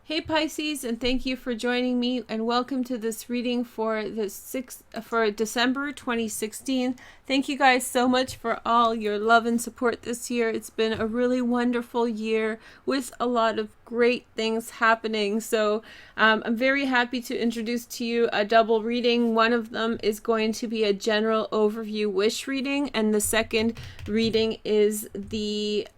Hey Pisces, and thank you for joining me, and welcome to this reading for December 2016. Thank you guys so much for all your love and support this year. It's been a really wonderful year with a lot of great things happening. So I'm very happy to introduce to you a double reading. One of them is going to be a general overview wish reading, and the second reading is the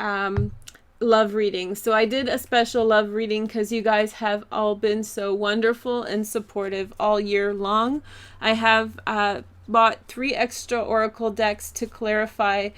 love reading. So I did a special love reading because you guys have all been so wonderful and supportive all year long. I have bought 3 extra oracle decks to clarify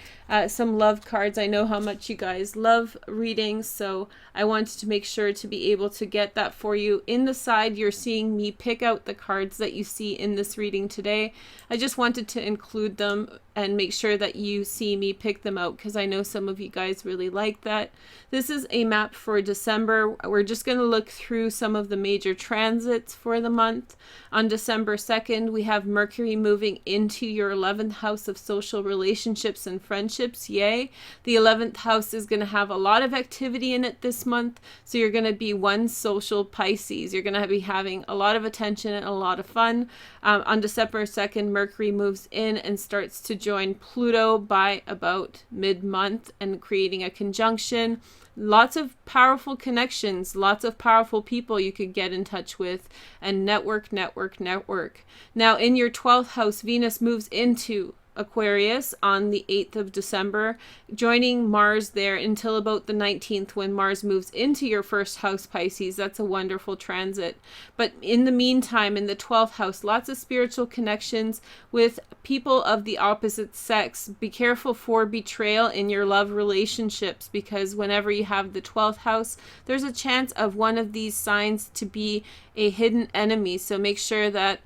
some love cards. I know how much you guys love readings, so I wanted to make sure to be able to get that for you. In the side, you're seeing me pick out the cards that you see in this reading today. I just wanted to include them and make sure that you see me pick them out because I know some of you guys really like that. This is a map for December. We're just going to look through some of the major transits for the month. On December 2nd, we have Mercury moving into your 11th house of social relationships and friendships. Yay! The 11th house is going to have a lot of activity in it this month, so you're going to be one social Pisces. You're going to be having a lot of attention and a lot of fun. On December 2nd, Mercury moves in and starts to join Pluto by about mid-month and creating a conjunction. Lots of powerful connections, lots of powerful people you could get in touch with and network. Now in your 12th house, Venus moves into Aquarius on the 8th of December, joining Mars there until about the 19th when Mars moves into your first house, Pisces. That's a wonderful transit. But in the meantime, in the 12th house, lots of spiritual connections with people of the opposite sex. Be careful for betrayal in your love relationships, because whenever you have the 12th house, there's a chance of one of these signs to be a hidden enemy. So make sure that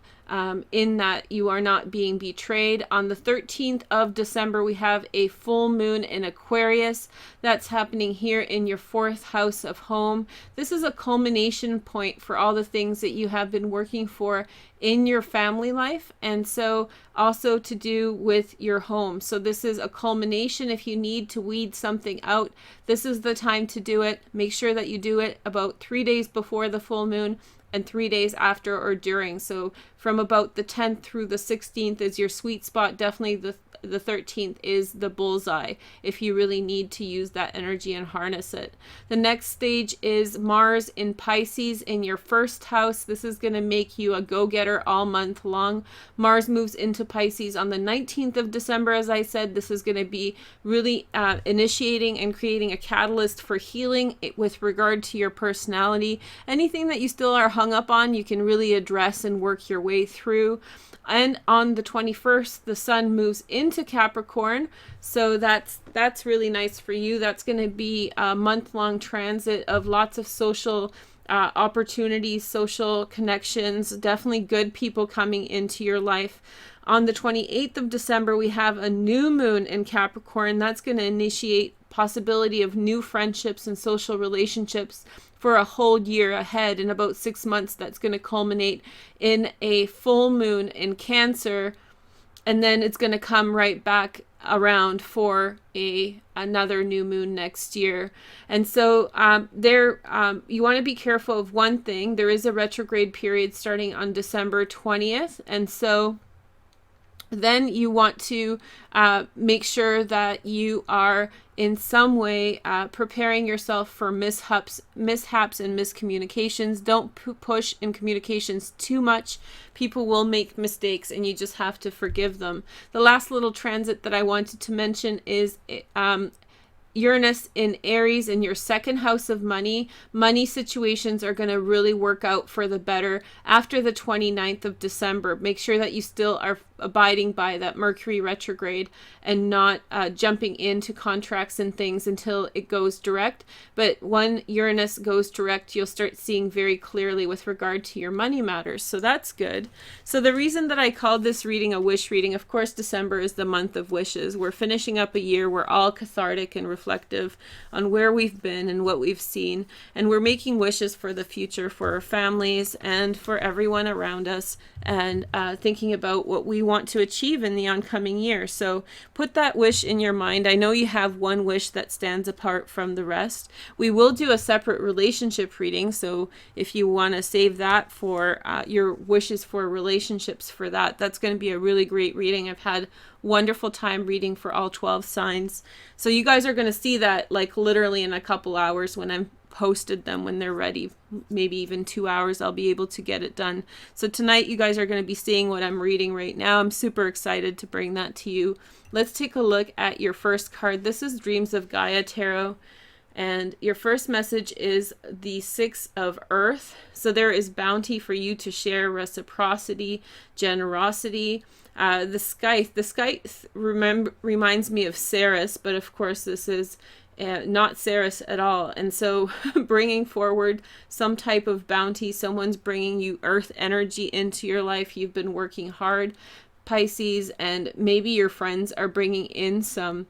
in that you are not being betrayed. On the 13th of December, we have a full moon in Aquarius. That's happening here in your 4th house of home. This is a culmination point for all the things that you have been working for in your family life, and so also to do with your home. So this is a culmination. If you need to weed something out, this is the time to do it. Make sure that you do it about 3 days before the full moon and 3 days after or during. So from about the 10th through the 16th is your sweet spot. Definitely the 13th is the bullseye if you really need to use that energy and harness it. The next stage is Mars in Pisces in your 1st house. This is going to make you a go-getter all month long. Mars moves into Pisces on the 19th of December. As I said, this is going to be really initiating and creating a catalyst for healing with regard to your personality. Anything that you still are hung up on, you can really address and work your way through. And on the 21st, the sun moves into Capricorn. So that's really nice for you. That's going to be a month-long transit of lots of social opportunities, social connections, definitely good people coming into your life. On the 28th of December, we have a new moon in Capricorn. That's going to initiate possibility of new friendships and social relationships for a whole year ahead. In about 6 months, that's going to culminate in a full moon in Cancer, and then it's going to come right back around for another new moon next year. And so you want to be careful of one thing. There is a retrograde period starting on December 20th, and so then you want to make sure that you are in some way preparing yourself for mishaps and miscommunications. Don't push in communications too much. People will make mistakes and you just have to forgive them. The last little transit that I wanted to mention is Uranus in Aries in your 2nd house of money. Money situations are going to really work out for the better after the 29th of December. Make sure that you still are abiding by that Mercury retrograde and not jumping into contracts and things until it goes direct. But when Uranus goes direct, you'll start seeing very clearly with regard to your money matters. So that's good. So the reason that I called this reading a wish reading, of course, December is the month of wishes. We're finishing up a year. We're all cathartic and reflective on where we've been and what we've seen. And we're making wishes for the future, for our families and for everyone around us, and thinking about what we want want to achieve in the oncoming year. So put that wish in your mind. I know you have one wish that stands apart from the rest. We will do a separate relationship reading, so if you want to save that for your wishes for relationships for that, that's going to be a really great reading. I've had wonderful time reading for all 12 signs. So you guys are going to see that like literally in a couple hours when I'm posted them, when they're ready. Maybe even 2 hours I'll be able to get it done. So tonight you guys are going to be seeing what I'm reading right now. I'm super excited to bring that to you. Let's take a look at your first card. This is Dreams of Gaia Tarot, and your first message is the Six of Earth. So there is bounty for you to share, reciprocity, generosity. The scythe reminds me of Ceres, but of course this is not Ceres at all. And so bringing forward some type of bounty, someone's bringing you earth energy into your life. You've been working hard, Pisces, and maybe your friends are bringing in some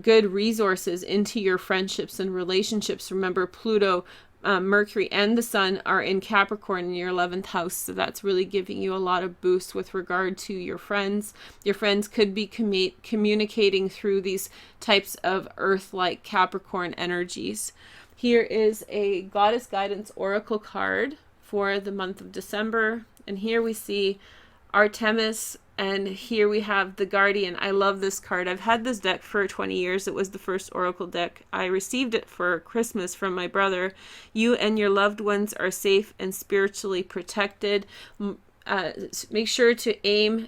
good resources into your friendships and relationships. Remember, Pluto, Mercury, and the Sun are in Capricorn in your 11th house, so that's really giving you a lot of boost with regard to your friends. Your friends could be communicating through these types of Earth-like Capricorn energies. Here is a Goddess Guidance Oracle card for the month of December, and here we see Artemis, and here we have the Guardian. I love this card. I've had this deck for 20 years. It was the first Oracle deck. I received it for Christmas from my brother. You and your loved ones are safe and spiritually protected. Make sure to aim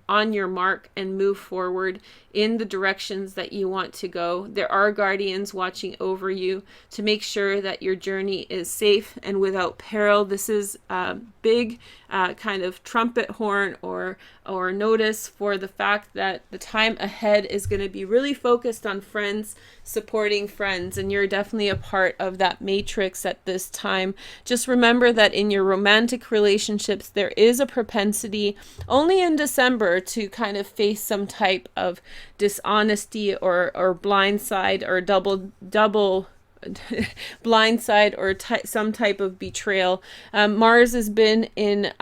on your mark and move forward in the directions that you want to go. There are guardians watching over you to make sure that your journey is safe and without peril. This is a big kind of trumpet horn or notice for the fact that the time ahead is going to be really focused on friends, supporting friends, and you're definitely a part of that matrix at this time. Just remember that in your romantic relationships, there is a propensity only in December to kind of face some type of dishonesty or blindside or double blindside or some type of betrayal. Mars has been in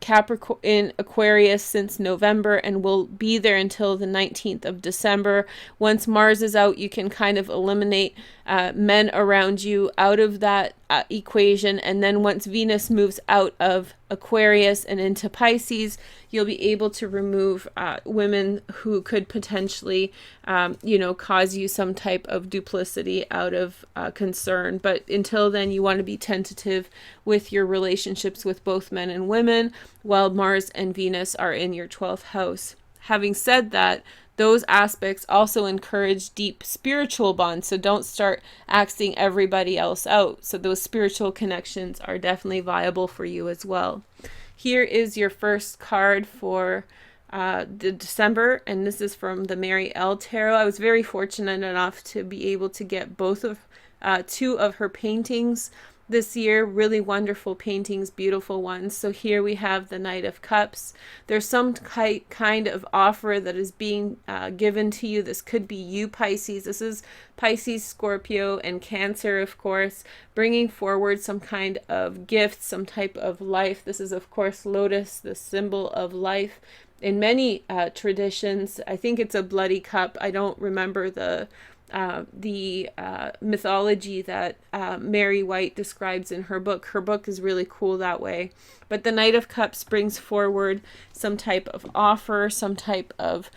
Capricorn, in Aquarius since November, and will be there until the 19th of December. Once Mars is out, you can kind of eliminate men around you out of that equation, and then once Venus moves out of Aquarius and into Pisces, you'll be able to remove women who could potentially cause you some type of duplicity out of concern. But until then, you want to be tentative with your relationships with both men and women while Mars and Venus are in your 12th house. Having said that, those aspects also encourage deep spiritual bonds, so don't start axing everybody else out. So those spiritual connections are definitely viable for you as well. Here is your first card for the December, and this is from the Mary L. Tarot. I was very fortunate enough to be able to get two of her paintings this year. Really wonderful paintings, beautiful ones. So here we have the Knight of Cups. There's some kind of offer that is being given to you. This could be you, Pisces. This is Pisces, Scorpio, and Cancer, of course, bringing forward some kind of gift, some type of life. This is, of course, Lotus, the symbol of life. In many traditions, I think it's a bloody cup. I don't remember the mythology that Mary White describes in her book. Her book is really cool that way. But the Knight of Cups brings forward some type of offer, some kind of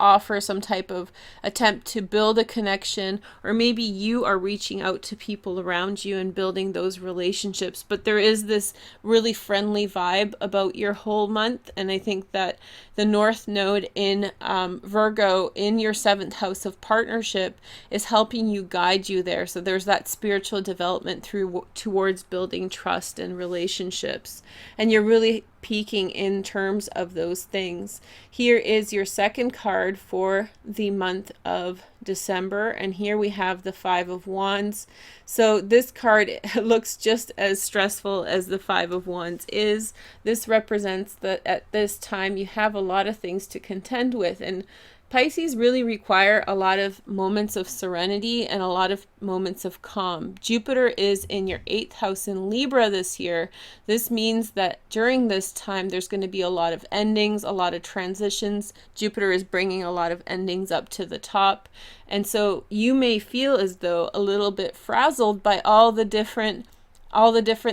offer, some type of attempt to build a connection, or maybe you are reaching out to people around you and building those relationships. But there is this really friendly vibe about your whole month, and I think that the North Node in Virgo in your 7th house of partnership is helping you, guide you there. So there's that spiritual development towards building trust and relationships, and you're really peaking in terms of those things. Here is your second card for the month of December, and here we have the Five of Wands. So this card looks just as stressful as the Five of Wands is. This represents that at this time you have a lot of things to contend with, and Pisces really require a lot of moments of serenity and a lot of moments of calm. Jupiter is in your 8th house in Libra this year. This means that during this time, there's going to be a lot of endings, a lot of transitions. Jupiter is bringing a lot of endings up to the top. And so you may feel as though a little bit frazzled by all the different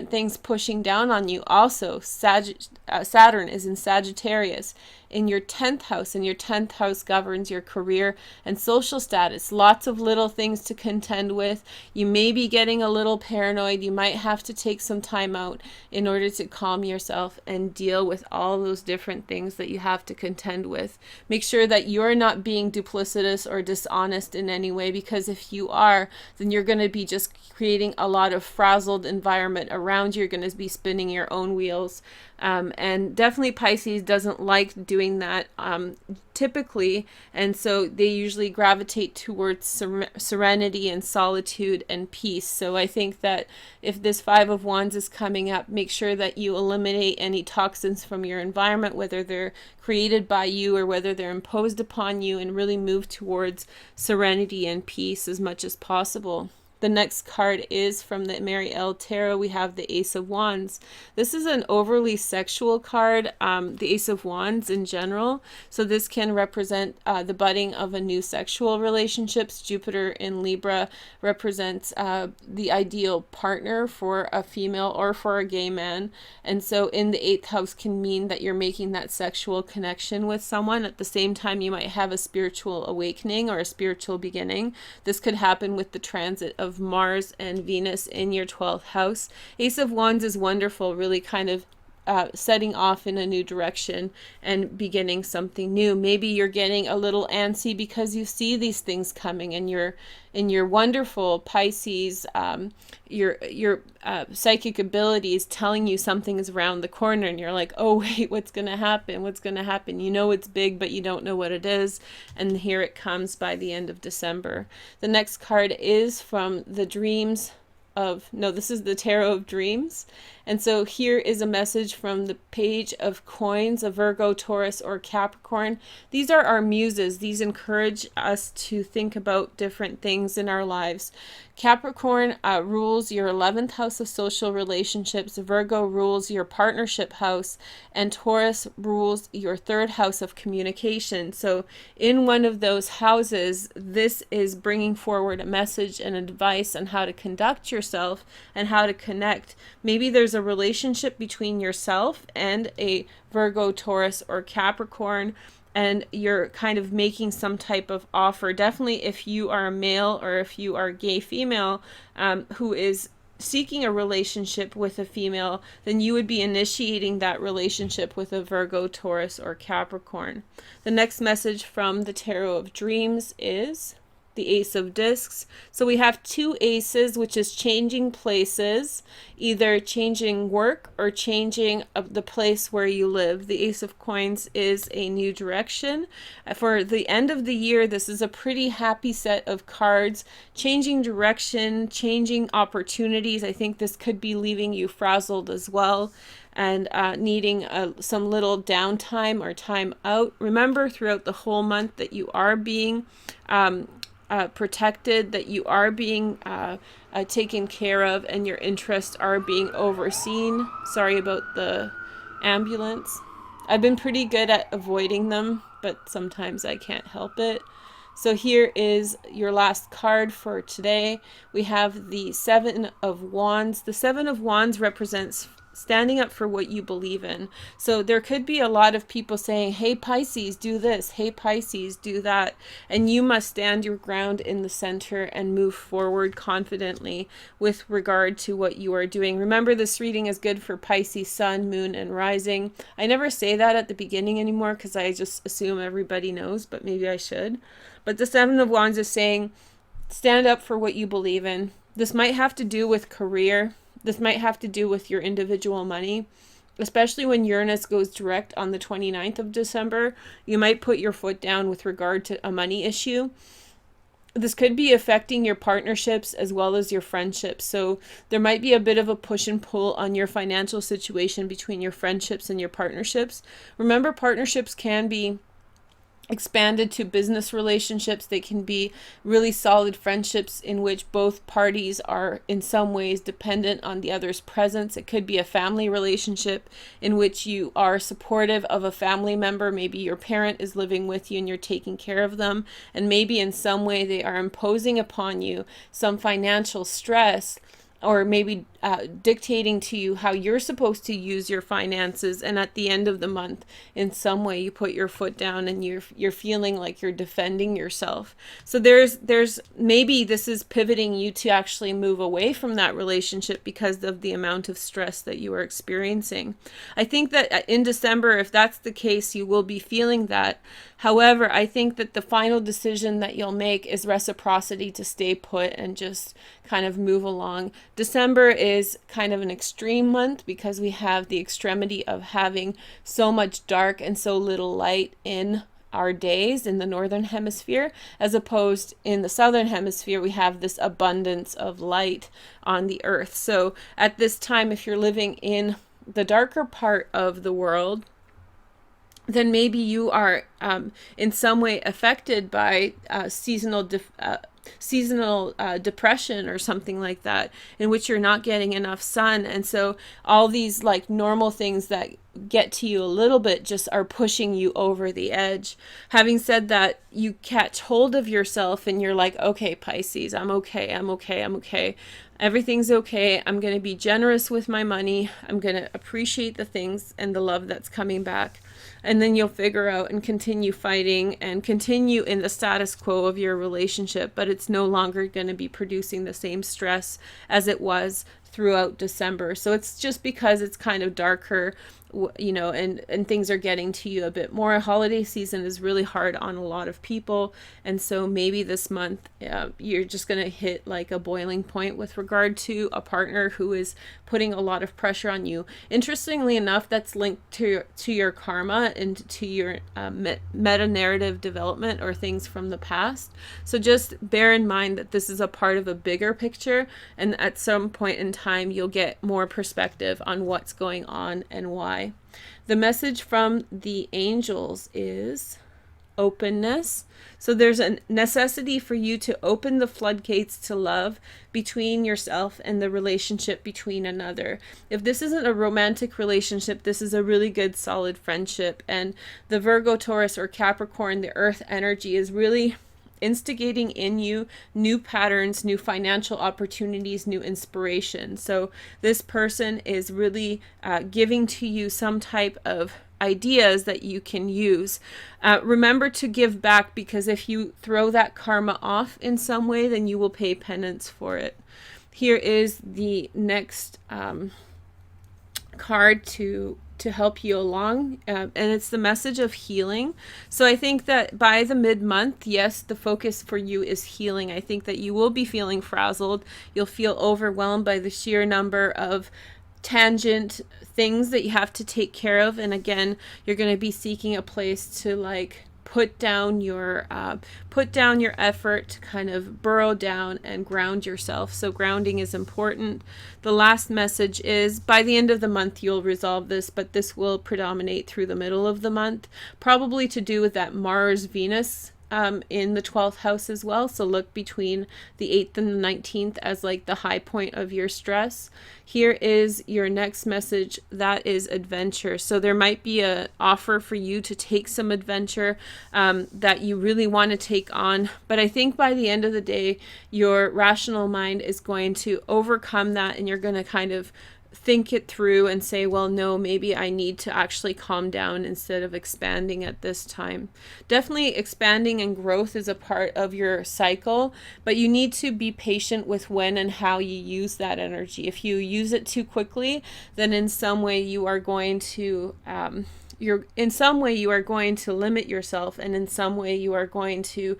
things pushing down on you. Also, Saturn is in Sagittarius in your 10th house, and your 10th house governs your career and social status. Lots of little things to contend with. You may be getting a little paranoid. You might have to take some time out in order to calm yourself and deal with all those different things that you have to contend with. Make sure that you're not being duplicitous or dishonest in any way, because if you are, then you're going to be just creating a lot of frazzled environment around you. You're going to be spinning your own wheels. And definitely Pisces doesn't like doing that typically, and so they usually gravitate towards serenity and solitude and peace. So I think that if this 5 of Wands is coming up, make sure that you eliminate any toxins from your environment, whether they're created by you or whether they're imposed upon you, and really move towards serenity and peace as much as possible. The next card is from the Mary L. Tarot. We have the Ace of Wands. This is an overly sexual card, the Ace of Wands in general. So this can represent the budding of a new sexual relationships. Jupiter in Libra represents the ideal partner for a female or for a gay man. And so in the 8th house can mean that you're making that sexual connection with someone. At the same time, you might have a spiritual awakening or a spiritual beginning. This could happen with the transit of Mars and Venus in your 12th house. Ace of Wands is wonderful, really kind of setting off in a new direction and beginning something new. Maybe you're getting a little antsy because you see these things coming, and you're in your wonderful Pisces, your psychic abilities telling you something is around the corner, and you're like, oh wait, what's going to happen? What's going to happen? You know it's big, but you don't know what it is. And here it comes by the end of December. The next card is from the Dreams of, no, this is the Tarot of Dreams. And so here is a message from the Page of Coins, a Virgo, Taurus, or Capricorn. These are our muses. These encourage us to think about different things in our lives. Capricorn rules your 11th house of social relationships. Virgo rules your partnership house. And Taurus rules your 3rd house of communication. So in one of those houses, this is bringing forward a message and advice on how to conduct yourself and how to connect. Maybe there's a relationship between yourself and a Virgo, Taurus, or Capricorn, and you're kind of making some type of offer. Definitely if you are a male or if you are a gay female who is seeking a relationship with a female, then you would be initiating that relationship with a Virgo, Taurus, or Capricorn. The next message from the Tarot of Dreams is the Ace of Discs. So we have 2 aces, which is changing places, either changing work or changing the place where you live. The Ace of Coins is a new direction. For the end of the year, this is a pretty happy set of cards. Changing direction, changing opportunities. I think this could be leaving you frazzled as well, and needing some little downtime or time out. Remember throughout the whole month that you are being protected, that you are being taken care of, and your interests are being overseen. Sorry about the ambulance. I've been pretty good at avoiding them, but sometimes I can't help it. So here is your last card for today. We have the 7 of Wands. The 7 of Wands represents standing up for what you believe in. So there could be a lot of people saying, hey Pisces, do this, hey Pisces, do that, and you must stand your ground in the center and move forward confidently with regard to what you are doing. Remember, this reading is good for Pisces sun, moon, and rising. I never say that at the beginning anymore because I just assume everybody knows, but maybe I should. But the 7 of Wands is saying, stand up for what you believe in. This might have to do with career. This might have to do with your individual money, especially when Uranus goes direct on the 29th of December. You might put your foot down with regard to a money issue. This could be affecting your partnerships as well as your friendships. So there might be a bit of a push and pull on your financial situation between your friendships and your partnerships. Remember, partnerships can be expanded to business relationships. They can be really solid friendships in which both parties are in some ways dependent on the other's presence. It could be a family relationship in which you are supportive of a family member. Maybe your parent is living with you and you're taking care of them, and maybe in some way they are imposing upon you some financial stress, or maybe dictating to you how you're supposed to use your finances, and at the end of the month in some way you put your foot down and you're feeling like you're defending yourself. So there's maybe this is pivoting you to actually move away from that relationship because of the amount of stress that you are experiencing. I think that in December, if that's the case, you will be feeling that. However, I think that the final decision that you'll make is reciprocity, to stay put and just kind of move along. December is kind of an extreme month because we have the extremity of having so much dark and so little light in our days in the northern hemisphere, as opposed in the southern hemisphere we have this abundance of light on the earth. So at this time, if you're living in the darker part of the world, then maybe you are in some way affected by seasonal depression or something like that, in which you're not getting enough sun. And so all these like normal things that get to you a little bit just are pushing you over the edge. Having said that, you catch hold of yourself and you're like, okay, Pisces, I'm okay. Everything's okay. I'm going to be generous with my money. I'm going to appreciate the things and the love that's coming back. And then you'll figure out and continue fighting and continue in the status quo of your relationship, but it's no longer going to be producing the same stress as it was throughout December. So it's just because it's kind of darker, and things are getting to you a bit more. Holiday season is really hard on a lot of people, and so maybe this month you're just going to hit like a boiling point with regard to a partner who is putting a lot of pressure on you. Interestingly enough, that's linked to your karma and to your meta narrative development or things from the past. So just bear in mind that this is a part of a bigger picture, and at some point in time you'll get more perspective on what's going on and why. The message from the angels is openness. So there's a necessity for you to open the floodgates to love between yourself and the relationship between another. If this isn't a romantic relationship, this is a really good solid friendship. And the Virgo, Taurus, or Capricorn, the earth energy, is really instigating in you new patterns, new financial opportunities, new inspiration. So this person is really giving to you some type of ideas that you can use. Remember to give back, because if you throw that karma off in some way, then you will pay penance for it. Here is the next card to help you along, and it's the message of healing. So I think that by the mid-month, yes, the focus for you is healing. I think that you will be feeling frazzled. You'll feel overwhelmed by the sheer number of tangent things that you have to take care of, and again, you're going to be seeking a place to like put down your effort, to kind of burrow down and ground yourself. So grounding is important. The last message is by the end of the month you'll resolve this, but this will predominate through the middle of the month, probably to do with that Mars Venus in the 12th house as well. So look between the 8th and the 19th as like the high point of your stress. Here is your next message, that is adventure. So there might be an offer for you to take some adventure that you really want to take on, but I think by the end of the day your rational mind is going to overcome that, and you're going to kind of think it through and say, well, no, maybe I need to actually calm down instead of expanding at this time. Definitely expanding and growth is a part of your cycle, but you need to be patient with when and how you use that energy. If you use it too quickly, then in some way you are going to limit yourself, and in some way you are going to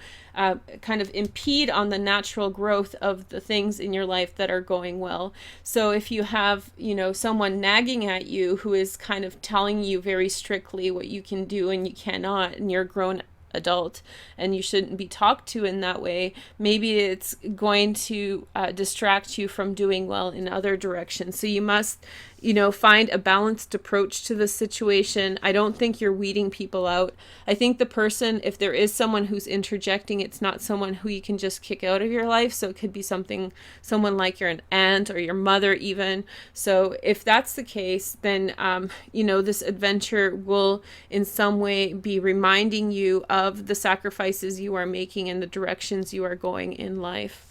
kind of impede on the natural growth of the things in your life that are going well. So if you have, someone nagging at you who is kind of telling you very strictly what you can do and you cannot, and you're grown adult, and you shouldn't be talked to in that way. Maybe it's going to distract you from doing well in other directions. So you must, find a balanced approach to the situation. I don't think you're weeding people out. I think the person, if there is someone who's interjecting, it's not someone who you can just kick out of your life. So it could be someone like your aunt or your mother even. So if that's the case, then, this adventure will in some way be reminding you of the sacrifices you are making and the directions you are going in life.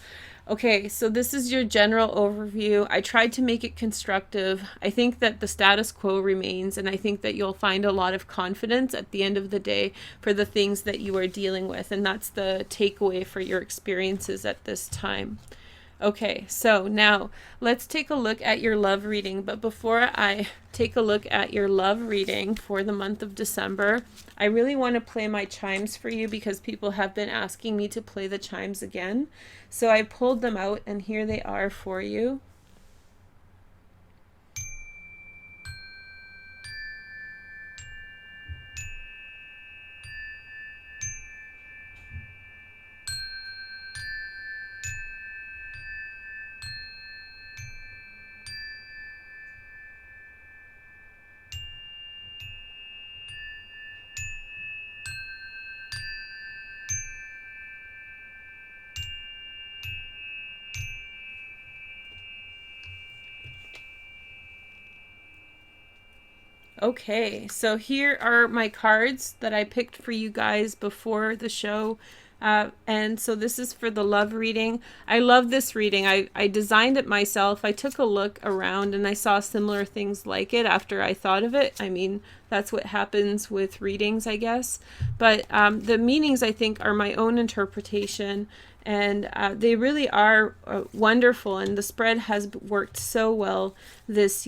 Okay, so this is your general overview. I tried to make it constructive. I think that the status quo remains, and I think that you'll find a lot of confidence at the end of the day for the things that you are dealing with, and that's the takeaway for your experiences at this time. Okay, so now let's take a look at your love reading. But before I take a look at your love reading for the month of December, I really want to play my chimes for you because people have been asking me to play the chimes again. So I pulled them out and here they are for you. Okay, so here are my cards that I picked for you guys before the show. And so this is for the love reading. I love this reading. I designed it myself. I took a look around and I saw similar things like it after I thought of it. I mean, that's what happens with readings, I guess. But the meanings, I think, are my own interpretation. And they really are wonderful, and the spread has worked so well this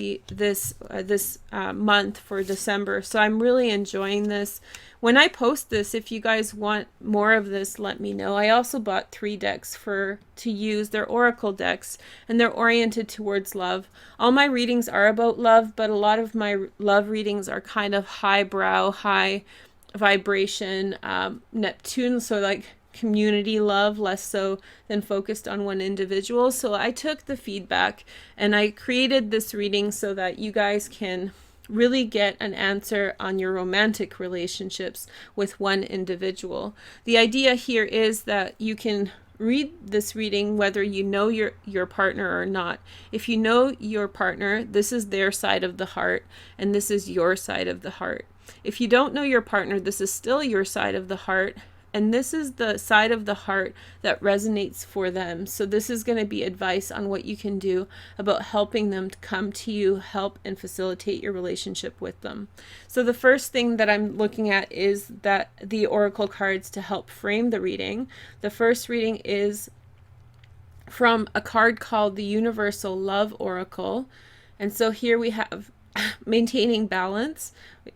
month for December. So I'm really enjoying this. When I post this, if you guys want more of this, let me know. I also bought 3 decks to use. They're oracle decks, and they're oriented towards love. All my readings are about love, but a lot of my love readings are kind of highbrow, high vibration, Neptune, so like community love, less so than focused on one individual. So I took the feedback and I created this reading so that you guys can really get an answer on your romantic relationships with one individual. The idea here is that you can read this reading whether you know your partner or not. If you know your partner, this is their side of the heart and this is your side of the heart. If you don't know your partner, this is still your side of the heart. And this is the side of the heart that resonates for them. So this is going to be advice on what you can do about helping them to come to you, help and facilitate your relationship with them. So the first thing that I'm looking at is that the oracle cards to help frame the reading. The first reading is from a card called the Universal Love Oracle. And so here we have maintaining balance.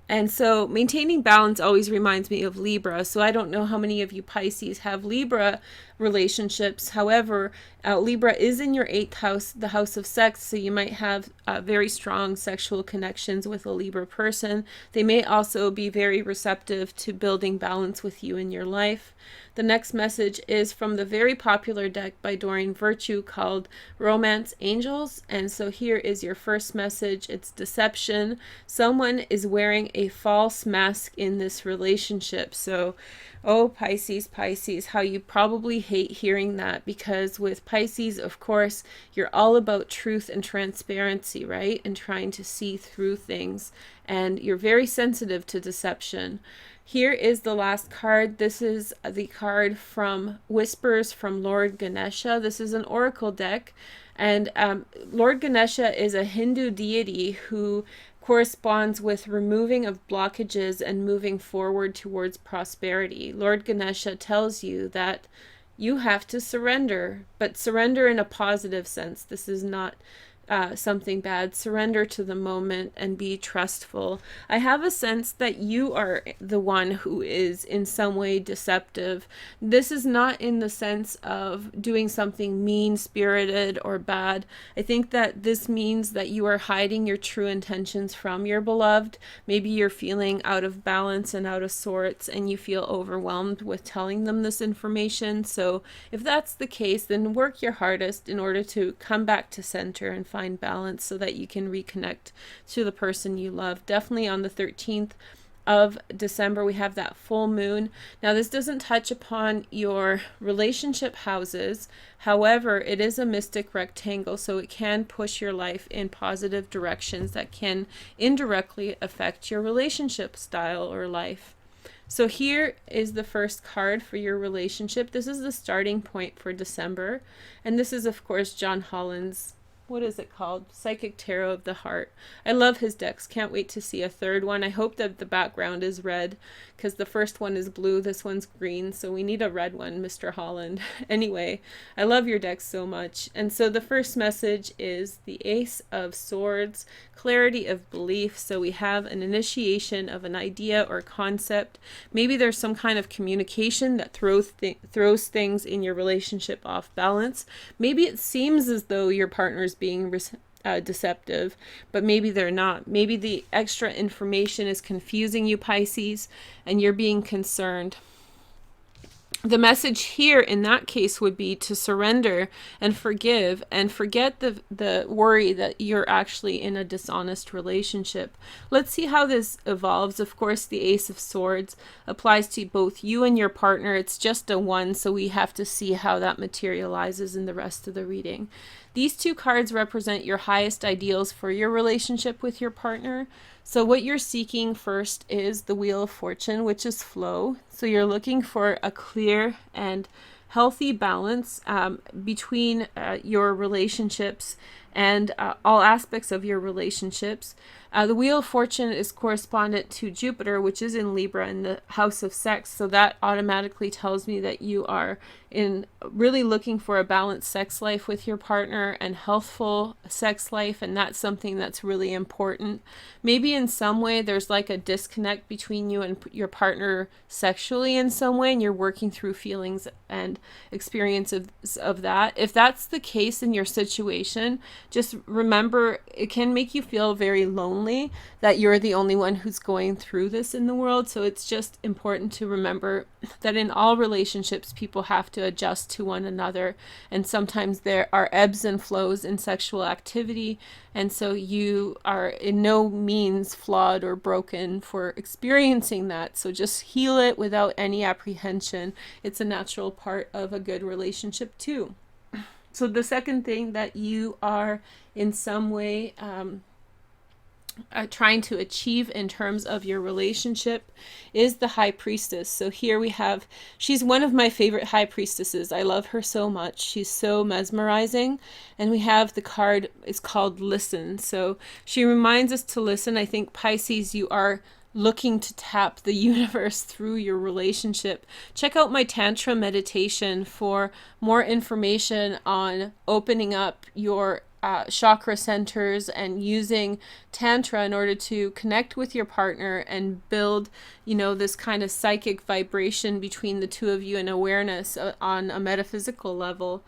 And so maintaining balance always reminds me of Libra. So I don't know how many of you Pisces have Libra relationships. However, Libra is in your 8th house, the house of sex. So you might have very strong sexual connections with a Libra person. They may also be very receptive to building balance with you in your life. The next message is from the very popular deck by Doreen Virtue called Romance Angels. And so here is your first message. It's deception. Someone is wearing a false mask in this relationship. So, oh, Pisces, how you probably hate hearing that, because with Pisces, of course, you're all about truth and transparency, right? And trying to see through things. And you're very sensitive to deception. Here is the last card. This is the card from Whispers from Lord Ganesha. This is an oracle deck. And Lord Ganesha is a Hindu deity who corresponds with removing of blockages and moving forward towards prosperity. Lord Ganesha tells you that you have to surrender, but surrender in a positive sense. This is not something bad. Surrender to the moment and be trustful. I have a sense that you are the one who is in some way deceptive. This is not in the sense of doing something mean-spirited or bad. I think that this means that you are hiding your true intentions from your beloved. Maybe you're feeling out of balance and out of sorts, and you feel overwhelmed with telling them this information. So if that's the case, then work your hardest in order to come back to center and find balance so that you can reconnect to the person you love. Definitely on the 13th of December, we have that full moon. Now, this doesn't touch upon your relationship houses. However, it is a mystic rectangle, so it can push your life in positive directions that can indirectly affect your relationship style or life. So here is the first card for your relationship. This is the starting point for December. And this is, of course, John Holland's, what is it called? Psychic Tarot of the Heart. I love his decks. Can't wait to see a third one. I hope that the background is red because the first one is blue. This one's green. So we need a red one, Mr. Holland. Anyway, I love your decks so much. And so the first message is the Ace of Swords, clarity of belief. So we have an initiation of an idea or concept. Maybe there's some kind of communication that throws things in your relationship off balance. Maybe it seems as though your partner's being deceptive, but maybe they're not. Maybe the extra information is confusing you, Pisces, and you're being concerned. The message here in that case would be to surrender and forgive and forget the worry that you're actually in a dishonest relationship. Let's see how this evolves. Of course, the Ace of Swords applies to both you and your partner. It's just a one, so we have to see how that materializes in the rest of the reading. These two cards represent your highest ideals for your relationship with your partner. So what you're seeking first is the Wheel of Fortune, which is flow. So you're looking for a clear and healthy balance between your relationships and all aspects of your relationships. The Wheel of Fortune is correspondent to Jupiter, which is in Libra in the house of sex. So that automatically tells me that you are really looking for a balanced sex life with your partner and healthful sex life. And that's something that's really important. Maybe in some way there's like a disconnect between you and your partner sexually in some way, and you're working through feelings and experiences of that. If that's the case in your situation, just remember it can make you feel very lonely that you're the only one who's going through this in the world. So it's just important to remember that in all relationships, people have to adjust to one another. And sometimes there are ebbs and flows in sexual activity. And so you are in no means flawed or broken for experiencing that. So just heal it without any apprehension. It's a natural part of a good relationship too. So the second thing that you are in some way trying to achieve in terms of your relationship is the High Priestess. So here we have, she's one of my favorite High Priestesses. I love her so much. She's so mesmerizing. And we have the card, it's called Listen. So she reminds us to listen. I think Pisces, you are looking to tap the universe through your relationship. Check out my Tantra meditation for more information on opening up your chakra centers and using Tantra in order to connect with your partner and build, this kind of psychic vibration between the two of you and awareness on a metaphysical level.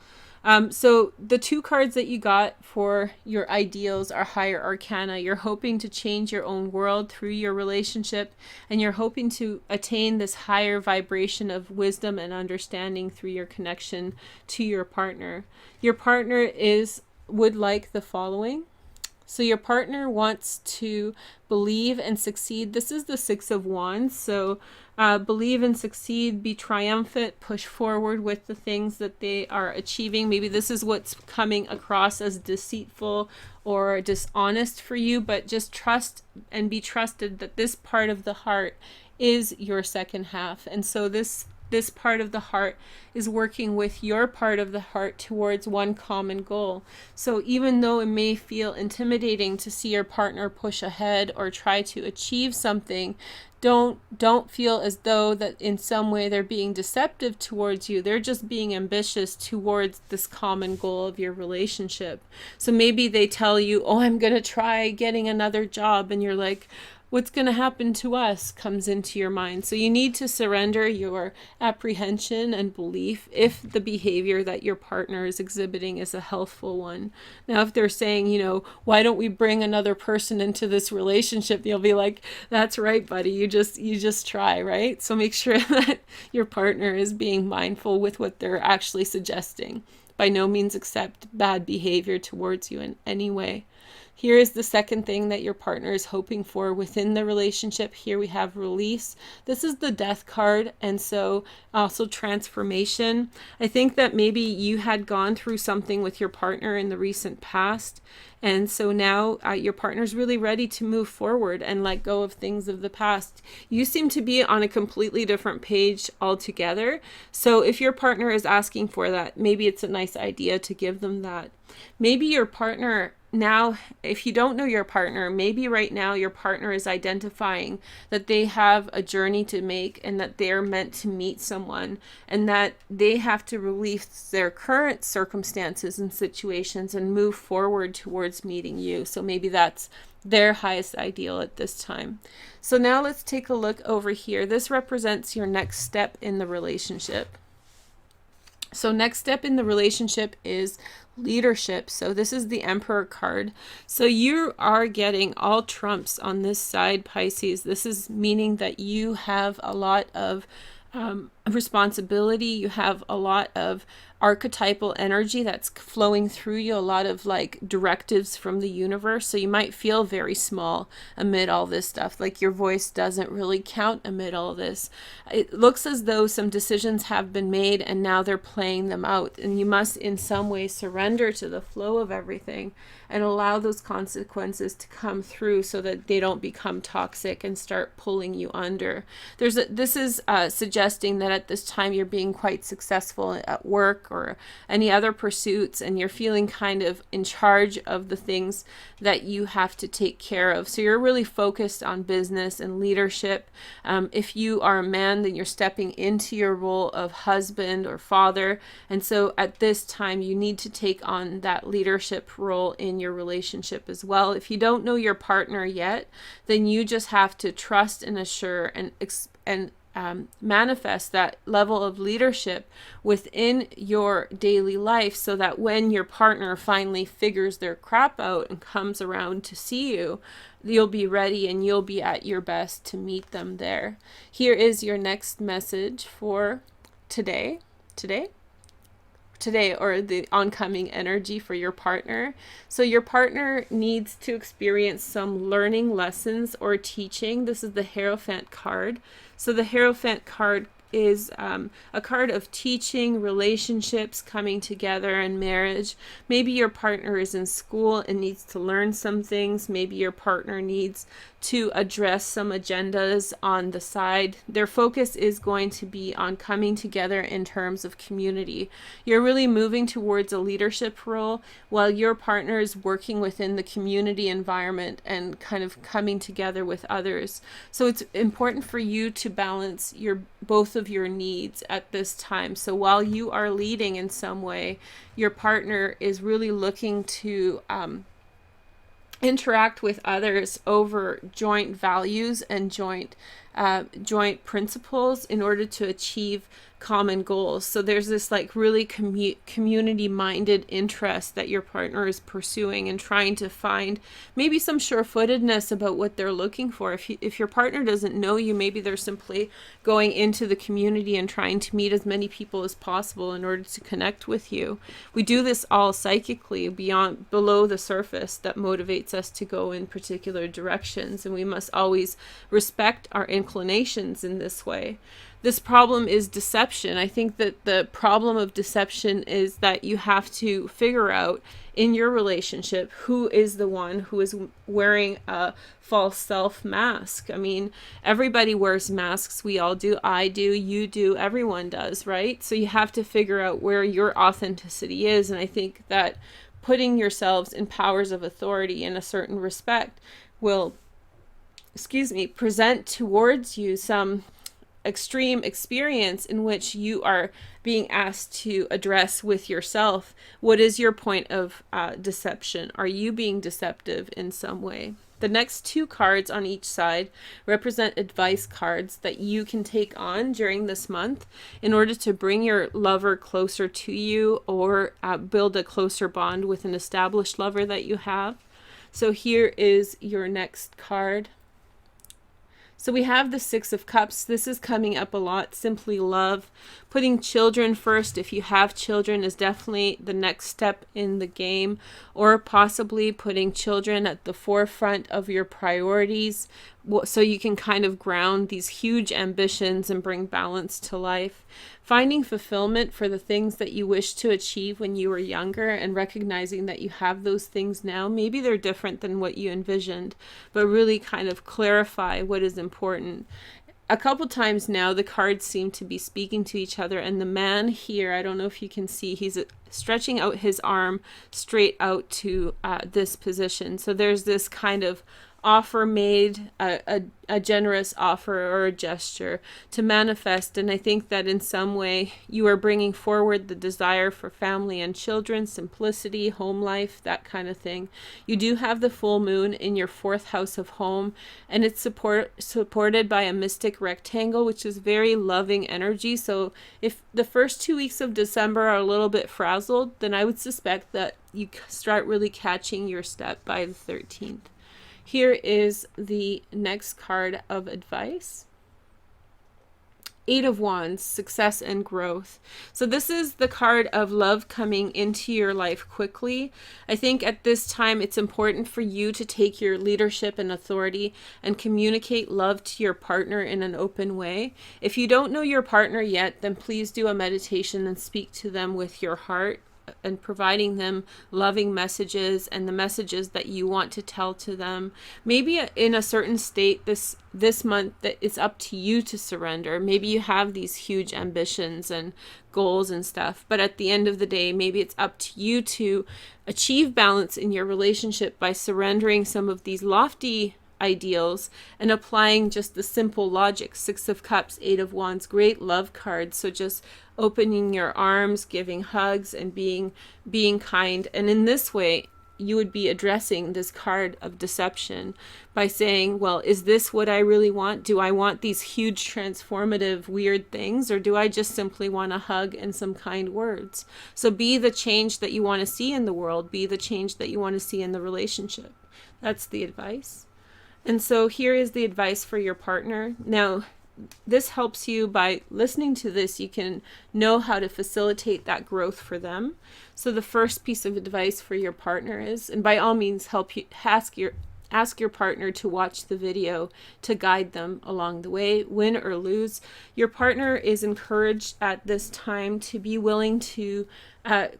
So the two cards that you got for your ideals are higher arcana. You're hoping to change your own world through your relationship, and you're hoping to attain this higher vibration of wisdom and understanding through your connection to your partner. Your partner would like the following. So your partner wants to believe and succeed. This is the Six of Wands. So believe and succeed, be triumphant, push forward with the things that they are achieving. Maybe this is what's coming across as deceitful or dishonest for you, but just trust and be trusted that this part of the heart is your second half. And so this part of the heart is working with your part of the heart towards one common goal. So even though it may feel intimidating to see your partner push ahead or try to achieve something, don't feel as though that in some way they're being deceptive towards you. They're just being ambitious towards this common goal of your relationship. So maybe they tell you, oh, I'm going to try getting another job. And you're like, what's going to happen to us comes into your mind. So you need to surrender your apprehension and belief if the behavior that your partner is exhibiting is a healthful one. Now, if they're saying, why don't we bring another person into this relationship? You'll be like, that's right, buddy. You just try, right? So make sure that your partner is being mindful with what they're actually suggesting. By no means accept bad behavior towards you in any way. Here is the second thing that your partner is hoping for within the relationship. Here we have release. This is the Death card, and so also transformation. I think that maybe you had gone through something with your partner in the recent past, and so now your partner's really ready to move forward and let go of things of the past. You seem to be on a completely different page altogether. So if your partner is asking for that, maybe it's a nice idea to give them that. Maybe your partner now, if you don't know your partner, maybe right now your partner is identifying that they have a journey to make and that they're meant to meet someone and that they have to release their current circumstances and situations and move forward towards meeting you. So maybe that's their highest ideal at this time. So now let's take a look over here. This represents your next step in the relationship. So next step in the relationship is leadership. So this is the Emperor card. So you are getting all trumps on this side, Pisces. This is meaning that you have a lot of responsibility. You have a lot of archetypal energy that's flowing through you, a lot of like directives from the universe. So you might feel very small amid all this stuff, like your voice doesn't really count amid all this. It looks as though some decisions have been made and now they're playing them out, and you must in some way surrender to the flow of everything and allow those consequences to come through so that they don't become toxic and start pulling you under. This is suggesting that at this time you're being quite successful at work or any other pursuits, and you're feeling kind of in charge of the things that you have to take care of. So you're really focused on business and leadership. If you are a man, then you're stepping into your role of husband or father. And so at this time, you need to take on that leadership role in your relationship as well. If you don't know your partner yet, then you just have to trust and assure and manifest that level of leadership within your daily life so that when your partner finally figures their crap out and comes around to see you, you'll be ready and you'll be at your best to meet them there. Here is your next message for today, or the oncoming energy for your partner. So your partner needs to experience some learning lessons or teaching. This is the Hierophant card. So the Hierophant card is a card of teaching, relationships coming together, and marriage. Maybe your partner is in school and needs to learn some things. Maybe your partner needs to address some agendas on the side. Their focus is going to be on coming together in terms of community. You're really moving towards a leadership role while your partner is working within the community environment and kind of coming together with others. So it's important for you to balance both of your needs at this time. So while you are leading in some way, your partner is really looking to interact with others over joint values and joint principles in order to achieve common goals. So there's this like really community-minded interest that your partner is pursuing and trying to find maybe some sure-footedness about what they're looking for. If your partner doesn't know you, maybe they're simply going into the community and trying to meet as many people as possible in order to connect with you. We do this all psychically below the surface that motivates us to go in particular directions, and we must always respect our inclinations in this way. This problem is deception. I think that the problem of deception is that you have to figure out in your relationship who is the one who is wearing a false self mask. I mean, everybody wears masks. We all do. I do. You do. Everyone does, right? So you have to figure out where your authenticity is. And I think that putting yourselves in powers of authority in a certain respect will present towards you some extreme experience in which you are being asked to address with yourself, what is your point of deception? Are you being deceptive in some way? The next two cards on each side represent advice cards that you can take on during this month in order to bring your lover closer to you, or build a closer bond with an established lover that you have. So here is your next card. So we have the Six of Cups. This is coming up a lot. Simply love. Putting children first, if you have children, is definitely the next step in the game. Or possibly putting children at the forefront of your priorities, so you can kind of ground these huge ambitions and bring balance to life. Finding fulfillment for the things that you wish to achieve when you were younger, and recognizing that you have those things now. Maybe they're different than what you envisioned, but really kind of clarify what is important. A couple times now, the cards seem to be speaking to each other, and the man here, I don't know if you can see, he's stretching out his arm straight out to this position. So there's this kind of offer made, a generous offer or a gesture to manifest. And I think that in some way you are bringing forward the desire for family and children, simplicity, home life, that kind of thing. You do have the full moon in your 4th house of home, and it's supported by a mystic rectangle, which is very loving energy. So if the first 2 weeks of December are a little bit frazzled, then I would suspect that you start really catching your step by the 13th. Here is the next card of advice. 8 of Wands, success and growth. So this is the card of love coming into your life quickly. I think at this time it's important for you to take your leadership and authority and communicate love to your partner in an open way. If you don't know your partner yet, then please do a meditation and speak to them with your heart, and providing them loving messages and the messages that you want to tell to them. Maybe in a certain state this month that it's up to you to surrender. Maybe you have these huge ambitions and goals and stuff, but at the end of the day, maybe it's up to you to achieve balance in your relationship by surrendering some of these lofty ideals and applying just the simple logic. 6 of Cups, 8 of Wands, great love cards. So just opening your arms, giving hugs, and being kind. And in this way, you would be addressing this card of deception by saying, well, is this what I really want? Do I want these huge transformative weird things, or do I just simply want a hug and some kind words? So be the change that you want to see in the world. Be the change that you want to see in the relationship. That's the advice. And so here is the advice for your partner. Now, this helps you by listening to this. You can know how to facilitate that growth for them. So the first piece of advice for your partner is, and by all means, ask your partner to watch the video to guide them along the way, win or lose. Your partner is encouraged at this time to be willing to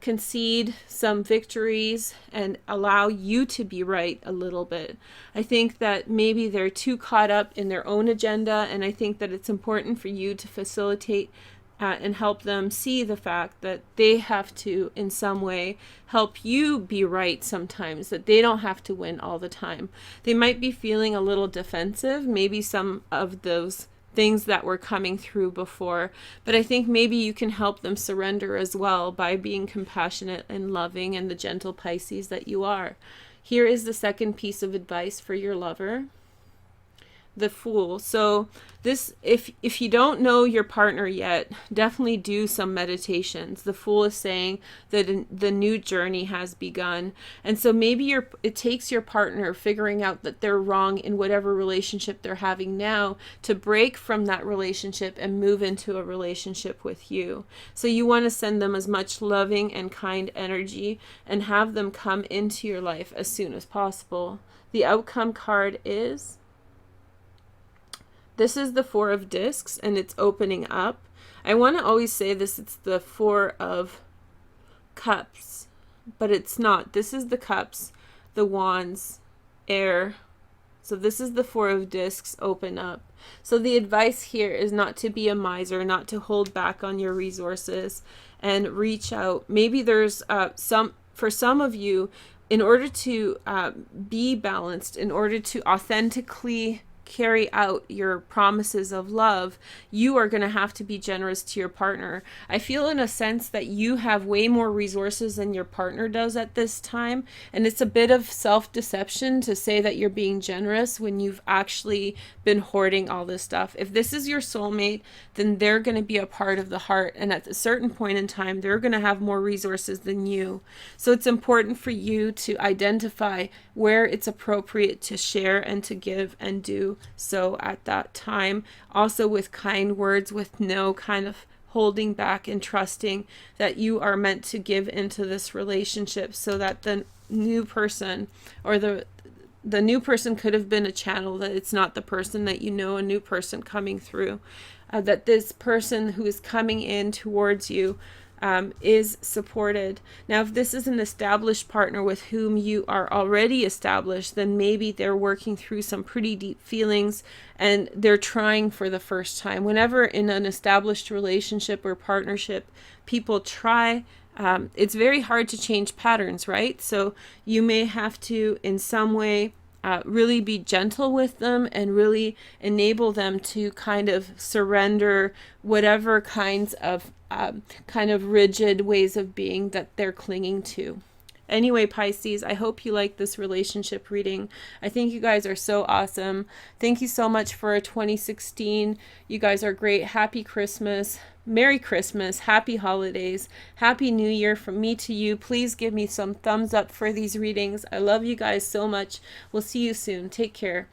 concede some victories and allow you to be right a little bit. I think that maybe they're too caught up in their own agenda, and I think that it's important for you to facilitate and help them see the fact that they have to, in some way, help you be right sometimes, that they don't have to win all the time. They might be feeling a little defensive, maybe some of those things that were coming through before, but I think maybe you can help them surrender as well by being compassionate and loving and the gentle Pisces that you are. Here is the second piece of advice for your lover. The Fool. So this, if you don't know your partner yet, definitely do some meditations. The Fool is saying that the new journey has begun, and so maybe it takes your partner figuring out that they're wrong in whatever relationship they're having now to break from that relationship and move into a relationship with you. So you want to send them as much loving and kind energy and have them come into your life as soon as possible. The outcome card is, this is the 4 of Discs, and it's opening up. I want to always say this, it's the 4 of Cups, but it's not. This is the Cups, the Wands, Air. So this is the 4 of Discs, open up. So the advice here is not to be a miser, not to hold back on your resources, and reach out. Maybe there's for some of you, in order to be balanced, in order to authentically carry out your promises of love, you are going to have to be generous to your partner. I feel in a sense that you have way more resources than your partner does at this time, and it's a bit of self-deception to say that you're being generous when you've actually been hoarding all this stuff. If this is your soulmate, then they're going to be a part of the heart, and at a certain point in time, they're going to have more resources than you. So it's important for you to identify where it's appropriate to share and to give and do so at that time. Also with kind words, with no kind of holding back, and trusting that you are meant to give into this relationship, so that the new person, or the new person could have been a channel, that it's not the person that you know, a new person coming through, that this person who is coming in towards you is supported. Now, if this is an established partner with whom you are already established, then maybe they're working through some pretty deep feelings and they're trying for the first time. Whenever in an established relationship or partnership, people try, it's very hard to change patterns, right? So you may have to, in some way, really be gentle with them and really enable them to kind of surrender whatever kinds of kind of rigid ways of being that they're clinging to. Anyway, Pisces, I hope you like this relationship reading. I think you guys are so awesome. Thank you so much for 2016. You guys are great. Happy Christmas. Merry Christmas. Happy holidays. Happy New Year from me to you. Please give me some thumbs up for these readings. I love you guys so much. We'll see you soon. Take care.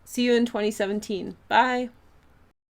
See you in 2017. Bye.